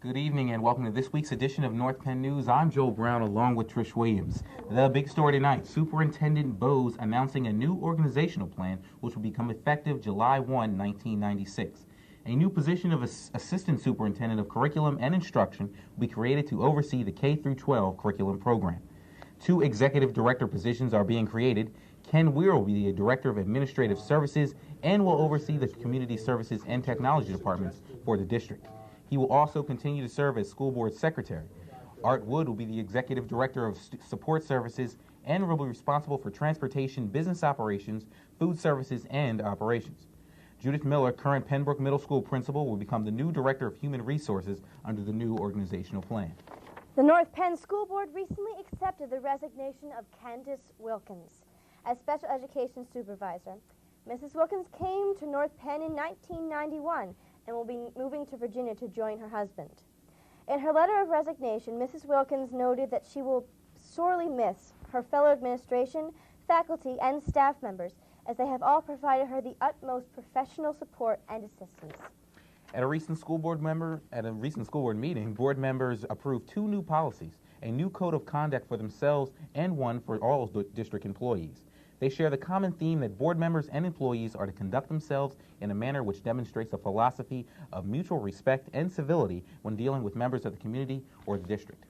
Good evening and welcome to this week's edition of North Penn News. I'm Joel Brown along with Trish Williams. The big story tonight, Superintendent Bose announcing a new organizational plan which will become effective July 1, 1996. A new position of Assistant Superintendent of Curriculum and Instruction will be created to oversee the K-12 curriculum program. 2 executive director positions are being created. Ken Weir will be the Director of Administrative Services and will oversee the Community Services and Technology departments for the district. He will also continue to serve as School Board Secretary. Art Wood will be the Executive Director of Support Services and will be responsible for transportation, business operations, food services, and operations. Judith Miller, current Pembroke Middle School principal, will become the new Director of Human Resources under the new organizational plan. The North Penn School Board recently accepted the resignation of Candace Wilkins as Special Education Supervisor. Mrs. Wilkins came to North Penn in 1991 and will be moving to Virginia to join her husband. In her letter of resignation, Mrs. Wilkins noted that she will sorely miss her fellow administration, faculty, and staff members, as they have all provided her the utmost professional support and assistance. At a recent school board meeting, board members approved 2 new policies, a new code of conduct for themselves and one for all district employees. They share the common theme that board members and employees are to conduct themselves in a manner which demonstrates a philosophy of mutual respect and civility when dealing with members of the community or the district.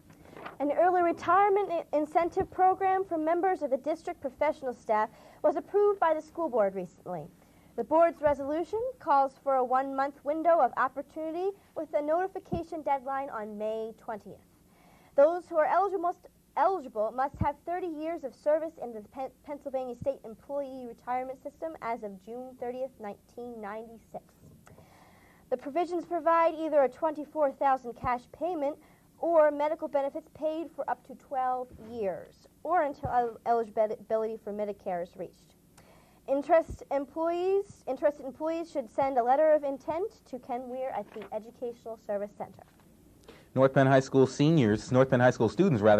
An early retirement incentive program for members of the district professional staff was approved by the school board recently. The board's resolution calls for a 1-month window of opportunity with a notification deadline on May 20th. Those who are eligible must have 30 years of service in the Pennsylvania State Employee Retirement System as of June 30th, 1996. The provisions provide either a $24,000 cash payment or medical benefits paid for up to 12 years, or until eligibility for Medicare is reached. Interested employees should send a letter of intent to Ken Weir at the Educational Service Center. North Penn High School students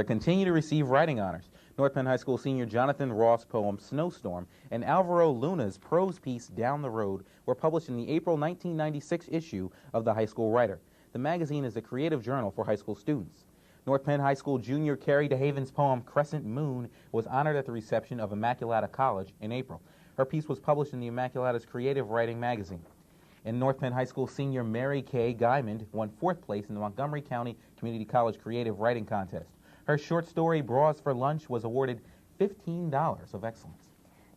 continue to receive writing honors. North Penn High School senior Jonathan Ross' poem Snowstorm and Alvaro Luna's prose piece Down the Road were published in the April 1996 issue of the High School Writer. The magazine is a creative journal for high school students. North Penn High School junior Carrie DeHaven's poem Crescent Moon was honored at the reception of Immaculata College in April. Her piece was published in the Immaculata's Creative Writing magazine. And North Penn High School senior Mary Kay Guymond won 4th place in the Montgomery County Community College Creative Writing Contest. Her short story, Bras for Lunch, was awarded $15 of excellence.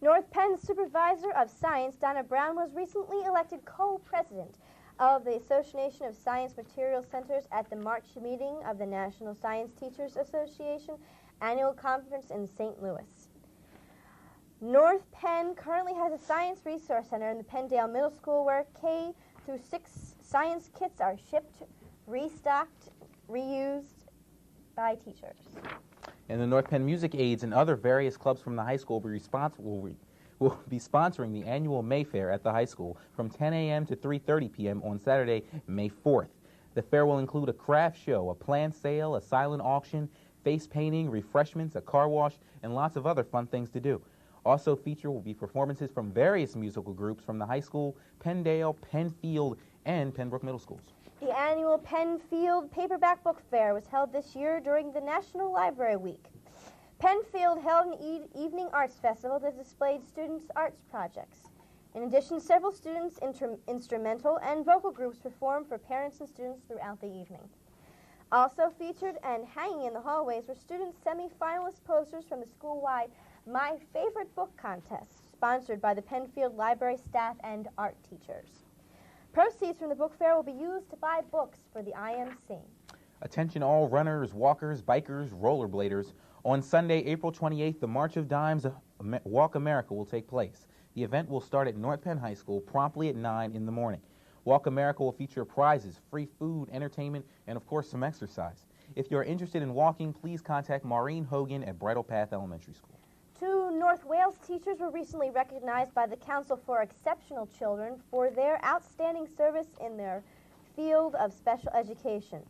North Penn Supervisor of Science, Donna Brown, was recently elected co-president of the Association of Science Materials Centers at the March meeting of the National Science Teachers Association annual conference in St. Louis. North Penn currently has a Science Resource Center in the Penndale Middle School where K-6 science kits are shipped, restocked, reused by teachers. And the North Penn Music Aids and other various clubs from the high school will be sponsoring the annual May Fair at the high school from 10 a.m. to 3:30 p.m. on Saturday, May 4th. The fair will include a craft show, a plant sale, a silent auction, face painting, refreshments, a car wash, and lots of other fun things to do. Also featured will be performances from various musical groups from the high school, Penndale, Penfield, and Pembroke Middle Schools. The annual Penfield Paperback Book Fair was held this year during the National Library Week. Penfield held an evening arts festival that displayed students' arts projects. In addition, several students' instrumental and vocal groups performed for parents and students throughout the evening. Also featured and hanging in the hallways were students' semi-finalist posters from the school-wide My Favorite Book contest, sponsored by the Penfield Library staff and art teachers. Proceeds from the book fair will be used to buy books for the IMC. Attention all runners, walkers, bikers, rollerbladers. On Sunday, April 28th, the March of Dimes Walk America will take place. The event will start at North Penn High School promptly at 9 in the morning. Walk America will feature prizes, free food, entertainment, and of course some exercise. If you're interested in walking, please contact Maureen Hogan at Bridle Path Elementary School. 2 North Wales teachers were recently recognized by the Council for Exceptional Children for their outstanding service in their field of special education.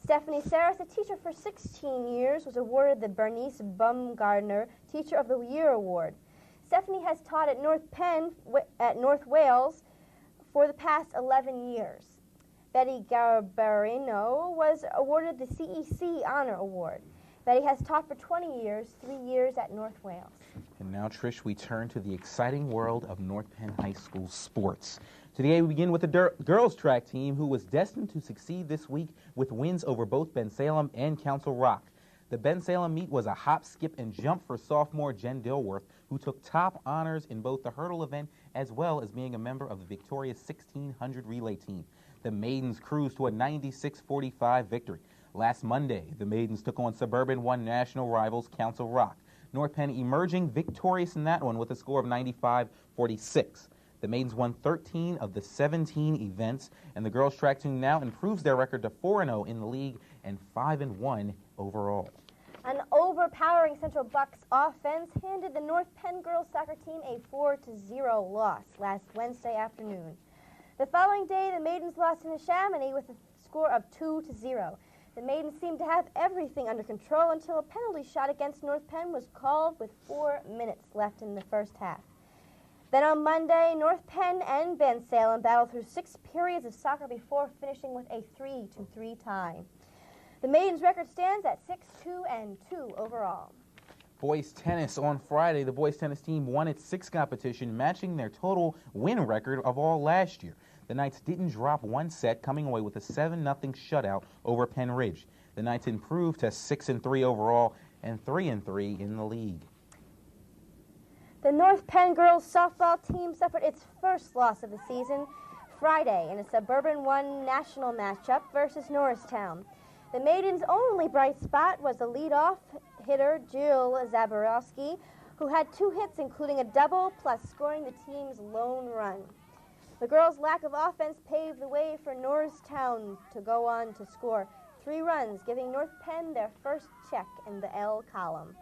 Stephanie Saris, a teacher for 16 years, was awarded the Bernice Bumgardner Teacher of the Year Award. Stephanie has taught at North Penn at North Wales for the past 11 years. Betty Garbarino was awarded the CEC Honor Award. Betty has taught for 20 years, 3 years at North Wales. And now, Trish, we turn to the exciting world of North Penn High School sports. Today we begin with the girls track team, who was destined to succeed this week with wins over both Bensalem and Council Rock. The Bensalem meet was a hop, skip, and jump for sophomore Jen Dilworth, who took top honors in both the hurdle event as well as being a member of the victorious 1600 relay team. The Maidens cruised to a 96-45 victory. Last Monday, the Maidens took on Suburban 1 national rivals Council Rock. North Penn emerging victorious in that one with a score of 95-46. The Maidens won 13 of the 17 events, and the girls track team now improves their record to 4-0 in the league and 5-1 overall. An overpowering Central Bucks offense handed the North Penn girls soccer team a 4-0 loss last Wednesday afternoon. The following day, the Maidens lost in Chamonix with a score of 2-0. The Maidens seemed to have everything under control until a penalty shot against North Penn was called with 4 minutes left in the first half. Then on Monday, North Penn and Bensalem battled through 6 periods of soccer before finishing with a 3-3 tie. The Maidens' record stands at 6-2-2 overall. Boys tennis on Friday. The boys tennis team won its 6th competition, matching their total win record of all last year. The Knights didn't drop one set, coming away with a 7-0 shutout over Penn Ridge. The Knights improved to 6-3 overall and 3-3 in the league. The North Penn girls softball team suffered its first loss of the season Friday in a Suburban 1 national matchup versus Norristown. The Maidens' only bright spot was the leadoff hitter Jill Zaborowski, who had 2 hits, including a double, plus scoring the team's lone run. The girls' lack of offense paved the way for Norristown to go on to score 3 runs, giving North Penn their first check in the L column.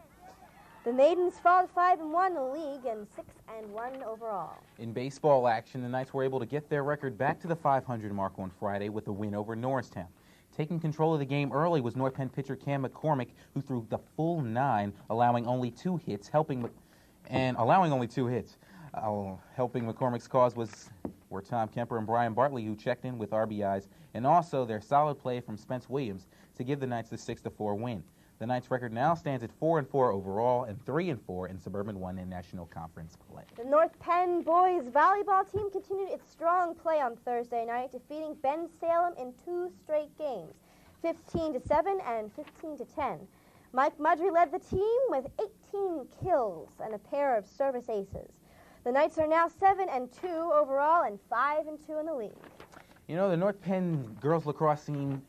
The Maidens fall to 5-1 in the league and 6-1 overall. In baseball action, the Knights were able to get their record back to the 500 mark on Friday with a win over Norristown. Taking control of the game early was North Penn pitcher Cam McCormick, who threw the full 9, allowing only 2 hits. Helping McCormick's cause were Tom Kemper and Brian Bartley, who checked in with RBIs, and also their solid play from Spence Williams to give the Knights the 6-4 win. The Knights' record now stands at 4-4 overall and 3-4 in Suburban 1 in National Conference play. The North Penn boys volleyball team continued its strong play on Thursday night, defeating Bensalem in 2 straight games, 15-7 and 15-10. Mike Mudry led the team with 18 kills and a pair of service aces. The Knights are now 7-2 overall and 5-2 in the league. You know, the North Penn girls lacrosse team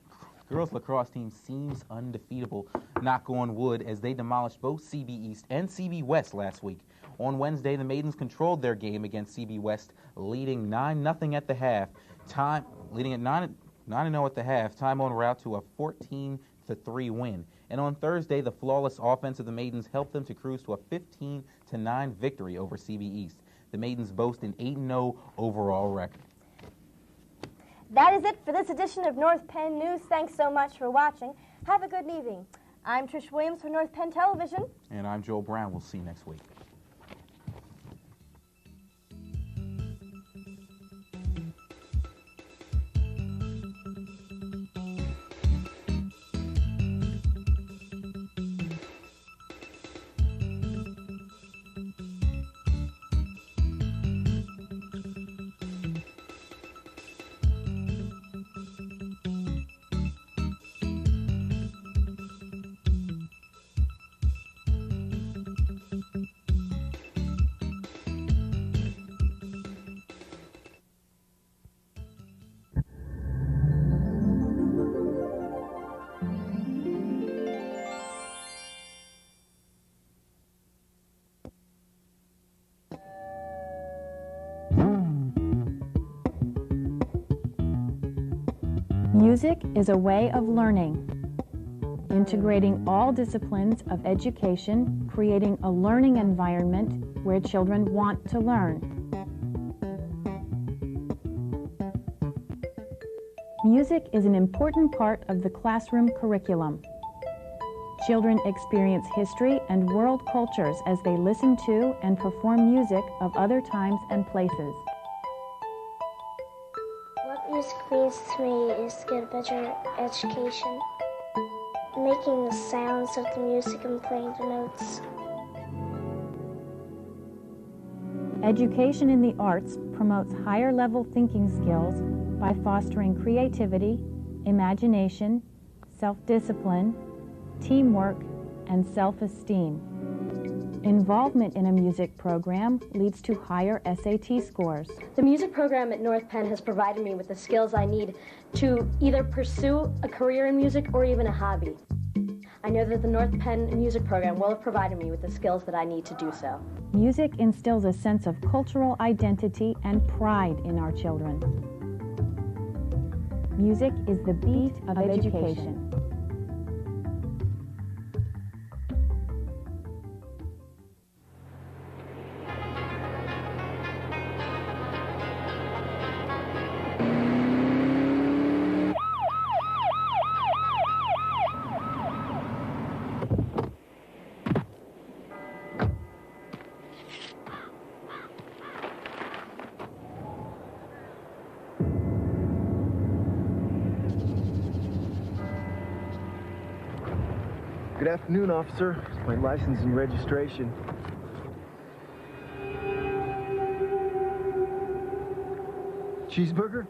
seems undefeatable, knock on wood, as they demolished both CB East and CB West last week. On Wednesday, the Maidens controlled their game against CB West, leading 9-0 at the half. Leading at 9-0 at the half, time on route to a 14-3 win. And on Thursday, the flawless offense of the Maidens helped them to cruise to a 15-9 victory over CB East. The Maidens boast an 8-0 overall record. That is it for this edition of North Penn News. Thanks so much for watching. Have a good evening. I'm Trish Williams for North Penn Television. And I'm Joel Brown. We'll see you next week. Music is a way of learning, integrating all disciplines of education, creating a learning environment where children want to learn. Music is an important part of the classroom curriculum. Children experience history and world cultures as they listen to and perform music of other times and places. What music means to me is to get a better education. Making the sounds of the music and playing the notes. Education in the arts promotes higher level thinking skills by fostering creativity, imagination, self-discipline, teamwork, and self-esteem. Involvement in a music program leads to higher SAT scores. The music program at North Penn has provided me with the skills I need to either pursue a career in music or even a hobby. I know that the North Penn music program will have provided me with the skills that I need to do so. Music instills a sense of cultural identity and pride in our children. Music is the beat of education. Good afternoon, officer. My license and registration. Cheeseburger?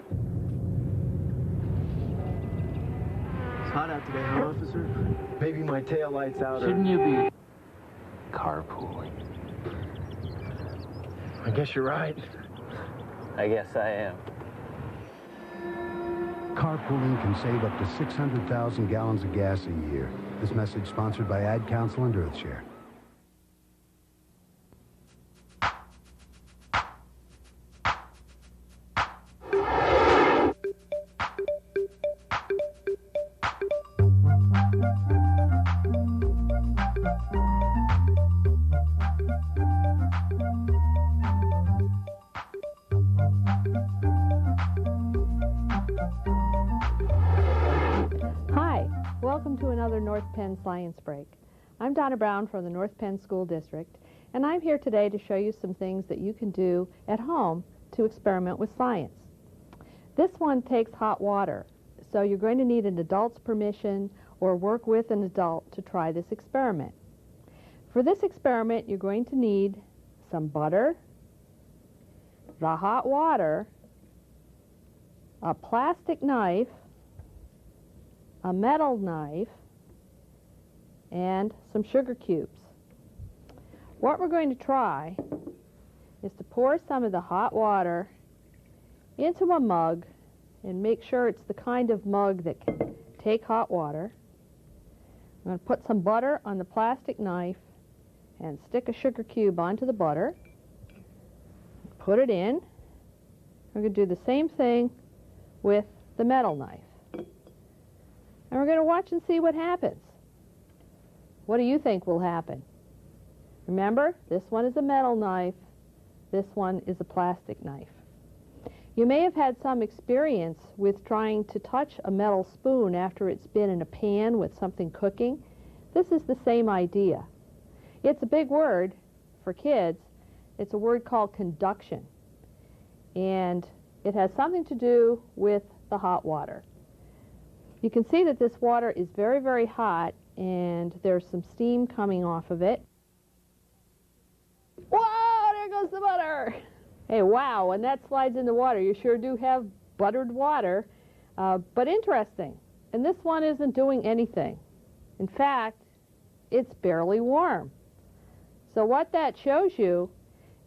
It's hot out today, huh, officer? Maybe my tail light's out. Shouldn't you be carpooling? I guess you're right. I guess I am. Carpooling can save up to 600,000 gallons of gas a year. This message sponsored by Ad Council and Earthshare. Hi, welcome to another North Penn Science Break. I'm Donna Brown from the North Penn School District, and I'm here today to show you some things that you can do at home to experiment with science. This one takes hot water, so you're going to need an adult's permission or work with an adult to try this experiment. For this experiment, you're going to need some butter, the hot water, a plastic knife, a metal knife, and some sugar cubes. What we're going to try is to pour some of the hot water into a mug and make sure it's the kind of mug that can take hot water. I'm going to put some butter on the plastic knife and stick a sugar cube onto the butter. Put it in. We're going to do the same thing with the metal knife. And we're going to watch and see what happens. What do you think will happen? Remember, this one is a metal knife, this one is a plastic knife. You may have had some experience with trying to touch a metal spoon after it's been in a pan with something cooking. This is the same idea. It's a big word for kids. It's a word called conduction. And it has something to do with the hot water. You can see that this water is very, very hot, and there's some steam coming off of it. Whoa, there goes the butter. Hey, wow, when that slides in the water, you sure do have buttered water, but interesting. And this one isn't doing anything. In fact, it's barely warm. So what that shows you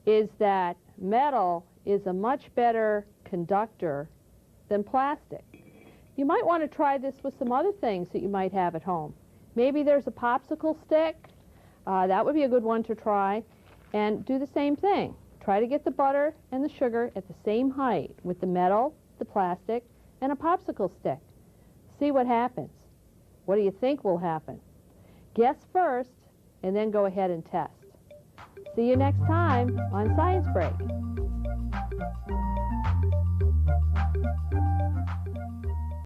is that metal is a much better conductor than plastic. You might want to try this with some other things that you might have at home. Maybe there's a popsicle stick. That would be a good one to try. And do the same thing. Try to get the butter and the sugar at the same height with the metal, the plastic, and a popsicle stick. See what happens. What do you think will happen? Guess first, and then go ahead and test. See you next time on Science Break.